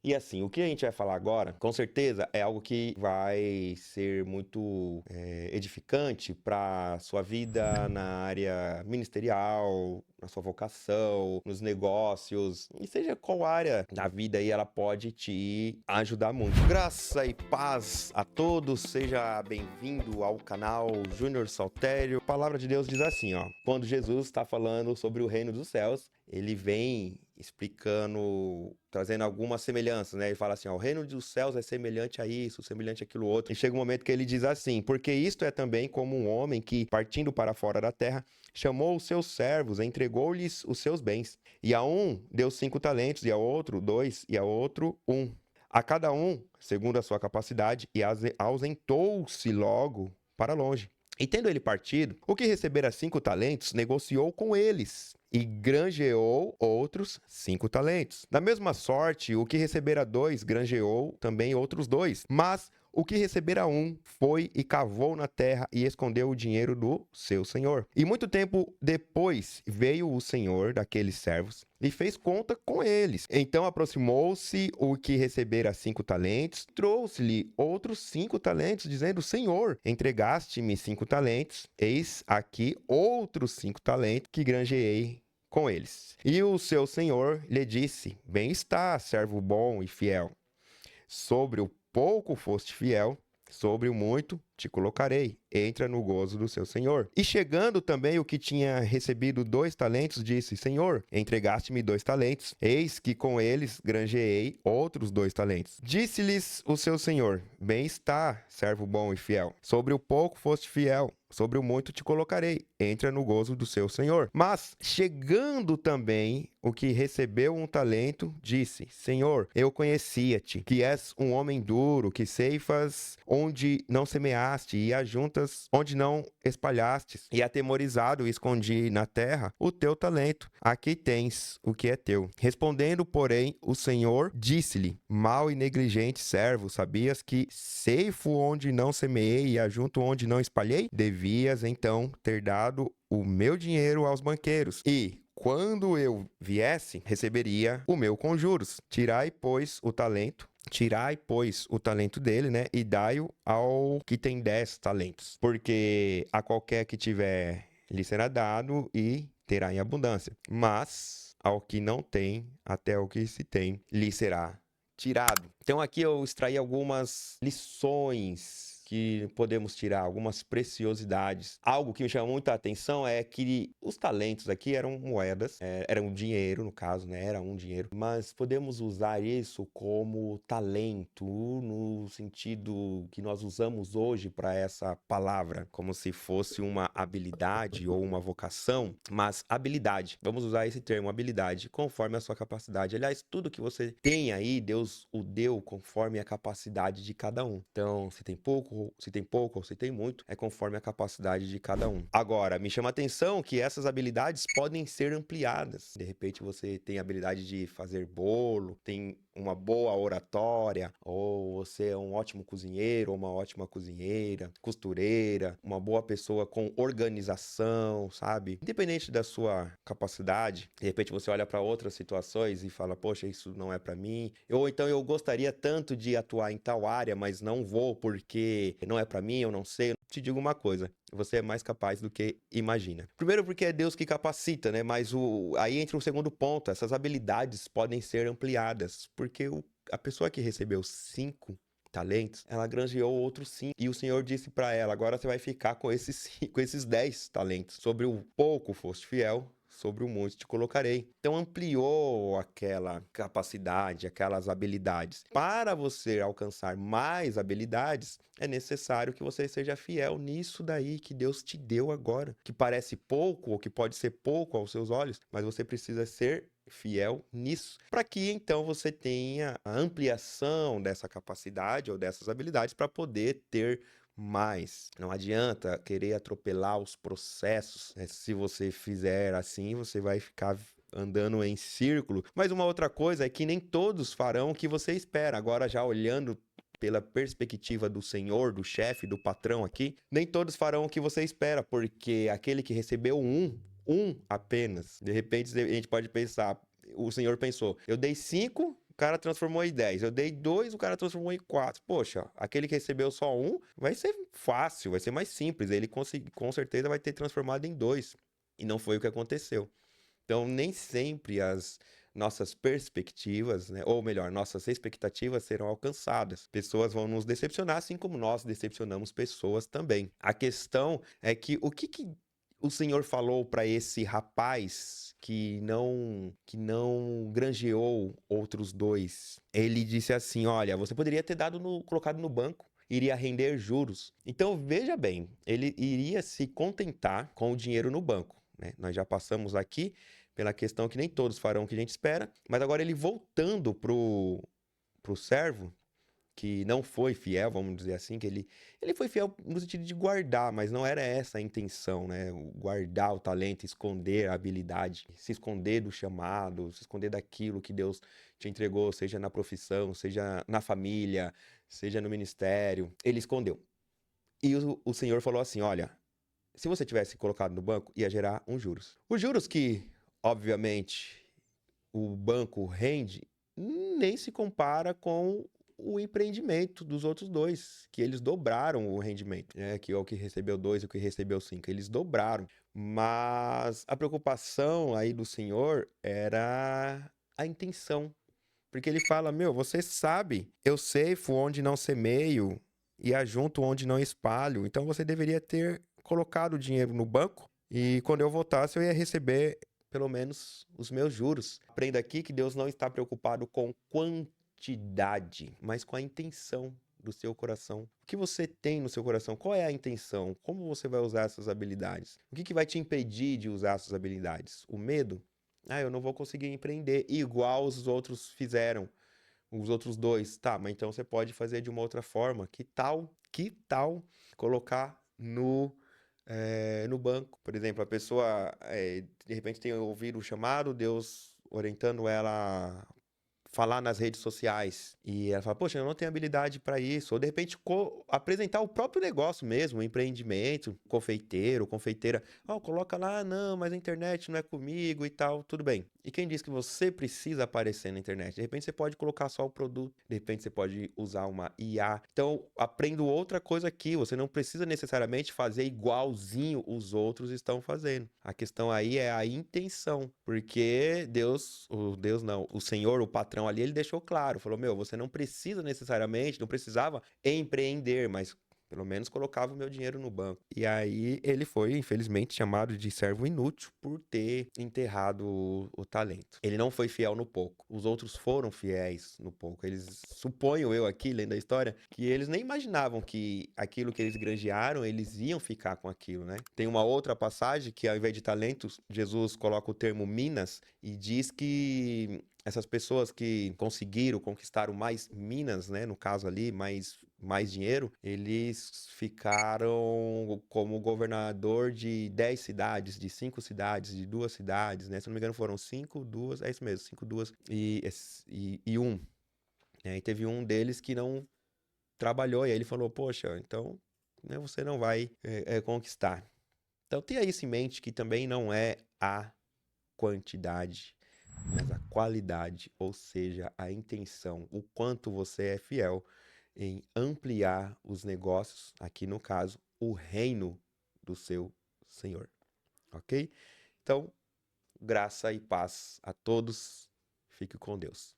E assim, o que a gente vai falar agora, com certeza, é algo que vai ser muito edificante para sua vida na área ministerial, na sua vocação, nos negócios, e seja qual área da vida aí ela pode te ajudar muito. Graça e paz a todos, seja bem-vindo ao canal Júnior Saltério. A palavra de Deus diz assim, ó, quando Jesus está falando sobre o reino dos céus, ele vem explicando, trazendo algumas semelhanças, né? Ele fala assim, ó, o reino dos céus é semelhante a isso, semelhante àquilo outro. E chega um momento que ele diz assim, porque isto é também como um homem que, partindo para fora da terra, chamou os seus servos, entregou-lhes os seus bens. E a um deu 5 talentos, e a outro 2, e a outro 1. A cada um, segundo a sua capacidade, e ausentou-se logo para longe. E tendo ele partido, o que recebera 5 talentos, negociou com eles e granjeou outros 5 talentos. Da mesma sorte, o que recebera 2, granjeou também outros 2. Mas o que recebera 1 foi e cavou na terra e escondeu o dinheiro do seu senhor. E muito tempo depois veio o senhor daqueles servos e fez conta com eles. Então aproximou-se o que recebera 5 talentos, trouxe-lhe outros 5 talentos, dizendo: Senhor, entregaste-me 5 talentos, eis aqui outros 5 talentos que granjeei com eles. E o seu senhor lhe disse: Bem está, servo bom e fiel. Sobre o pouco foste fiel, sobre o muito te colocarei. Entra no gozo do seu senhor. E chegando também o que tinha recebido 2 talentos, disse: Senhor, entregaste-me 2 talentos. Eis que com eles granjeei outros 2 talentos. Disse-lhes o seu senhor: Bem está, servo bom e fiel. Sobre o pouco foste fiel, sobre o muito te colocarei. Entra no gozo do seu senhor. Mas, chegando também o que recebeu 1 talento, disse: Senhor, eu conhecia-te, que és um homem duro, que ceifas onde não semeaste e ajuntas onde não espalhastes. E atemorizado escondi na terra o teu talento. Aqui tens o que é teu. Respondendo, porém, o Senhor disse-lhe: Mau e negligente servo, sabias que ceifo onde não semeei e ajunto onde não espalhei? Devias então ter dado o meu dinheiro aos banqueiros, e quando eu viesse, receberia o meu com juros. Tirai, pois, o talento dele, né? E dai-o ao que tem 10 talentos. Porque a qualquer que tiver, lhe será dado e terá em abundância. Mas ao que não tem, até o que se tem, lhe será tirado. Então aqui eu extraí algumas lições que podemos tirar, algumas preciosidades. Algo que me chama muita atenção é que os talentos aqui eram moedas, eram dinheiro, no caso, né? Era um dinheiro. Mas podemos usar isso como talento, no sentido que nós usamos hoje para essa palavra, como se fosse uma habilidade ou uma vocação, mas habilidade. Vamos usar esse termo, habilidade, conforme a sua capacidade. Aliás, tudo que você tem aí, Deus o deu conforme a capacidade de cada um. Então, se tem pouco ou se tem muito, é conforme a capacidade de cada um. Agora, me chama a atenção que essas habilidades podem ser ampliadas. De repente, você tem a habilidade de fazer bolo, tem uma boa oratória, ou você é um ótimo cozinheiro, ou uma ótima cozinheira, costureira, uma boa pessoa com organização, sabe? Independente da sua capacidade, de repente você olha para outras situações e fala: poxa, isso não é para mim. Ou então eu gostaria tanto de atuar em tal área, mas não vou porque não é para mim, eu não sei. Te digo uma coisa: você é mais capaz do que imagina. Primeiro porque é Deus que capacita, né? Mas aí entra o segundo ponto: essas habilidades podem ser ampliadas, porque a pessoa que recebeu 5 talentos, ela granjeou outros 5. E o Senhor disse para ela: agora você vai ficar com com esses 10 talentos. Sobre o pouco foste fiel, sobre o muito te colocarei. Então ampliou aquela capacidade, aquelas habilidades. Para você alcançar mais habilidades, é necessário que você seja fiel nisso daí que Deus te deu agora, que parece pouco ou que pode ser pouco aos seus olhos, mas você precisa ser fiel nisso, para que então você tenha a ampliação dessa capacidade ou dessas habilidades para poder ter mais. Não adianta querer atropelar os processos, né? Se você fizer assim, você vai ficar andando em círculo. Mas uma outra coisa é que nem todos farão o que você espera. Agora, já olhando pela perspectiva do senhor, do chefe, do patrão aqui, nem todos farão o que você espera, porque aquele que recebeu um apenas, de repente a gente pode pensar, o senhor pensou: eu dei 5 cara transformou em 10. Eu dei 2, o cara transformou em 4. Poxa, aquele que recebeu só um vai ser fácil, vai ser mais simples. Ele com certeza vai ter transformado em 2. E não foi o que aconteceu. Então, nem sempre as nossas perspectivas, né, ou melhor, nossas expectativas serão alcançadas. Pessoas vão nos decepcionar, assim como nós decepcionamos pessoas também. A questão é que o que o Senhor falou para esse rapaz que não granjeou outros 2? Ele disse assim: olha, você poderia ter colocado no banco. Iria render juros. Então, veja bem, ele iria se contentar com o dinheiro no banco, né? Nós já passamos aqui pela questão que nem todos farão o que a gente espera, mas agora ele voltando pro servo, que não foi fiel, vamos dizer assim, que ele foi fiel no sentido de guardar, mas não era essa a intenção, né? Guardar o talento, esconder a habilidade, se esconder do chamado, se esconder daquilo que Deus te entregou, seja na profissão, seja na família, seja no ministério. Ele escondeu. E o Senhor falou assim: olha, se você tivesse colocado no banco, ia gerar uns juros. Os juros que, obviamente, o banco rende, nem se compara com o empreendimento dos outros 2, que eles dobraram o rendimento, né? Que é o que recebeu 2 e o que recebeu 5. Eles dobraram. Mas a preocupação aí do Senhor era a intenção. Porque ele fala: meu, você sabe, eu ceifo onde não semeio e ajunto onde não espalho. Então você deveria ter colocado o dinheiro no banco e quando eu voltasse eu ia receber pelo menos os meus juros. Aprenda aqui que Deus não está preocupado com quantidade, mas com a intenção do seu coração. O que você tem no seu coração? Qual é a intenção? Como você vai usar essas habilidades? O que vai te impedir de usar essas habilidades? O medo? Ah, eu não vou conseguir empreender igual os outros fizeram, os outros 2. Tá, mas então você pode fazer de uma outra forma. Que tal colocar no banco? Por exemplo, a pessoa de repente tem ouvido o chamado, Deus orientando ela a falar nas redes sociais. E ela fala: poxa, eu não tenho habilidade para isso. Ou de repente apresentar o próprio negócio mesmo, um empreendimento, confeiteiro, confeiteira. Oh, coloca lá, não, mas a internet não é comigo e tal. Tudo bem. E quem diz que você precisa aparecer na internet? De repente você pode colocar só o produto, de repente você pode usar uma IA. Então, aprendo outra coisa aqui. Você não precisa necessariamente fazer igualzinho os outros estão fazendo. A questão aí é a intenção, porque Deus não, o Senhor, o patrão ali, ele deixou claro, falou: meu, você não precisa necessariamente, não precisava empreender, mas pelo menos colocava o meu dinheiro no banco. E aí ele foi, infelizmente, chamado de servo inútil por ter enterrado o talento. Ele não foi fiel no pouco. Os outros foram fiéis no pouco. Eles, suponho eu aqui, lendo a história, que eles nem imaginavam que aquilo que eles granjearam, eles iam ficar com aquilo, né? Tem uma outra passagem que, ao invés de talentos, Jesus coloca o termo minas e diz que essas pessoas que conseguiram, conquistaram mais minas, né, no caso ali, mais dinheiro, eles ficaram como governador de 10 cidades, de 5 cidades, de 2 cidades, né? Se não me engano foram 5, 2, é isso mesmo, 5, 2 e 1. Né? E teve um deles que não trabalhou, e aí ele falou: poxa, então, né, você não vai conquistar. Então tenha isso em mente, que também não é a quantidade, mas a qualidade, ou seja, a intenção, o quanto você é fiel em ampliar os negócios, aqui no caso, o reino do seu Senhor, ok? Então, graça e paz a todos, fique com Deus.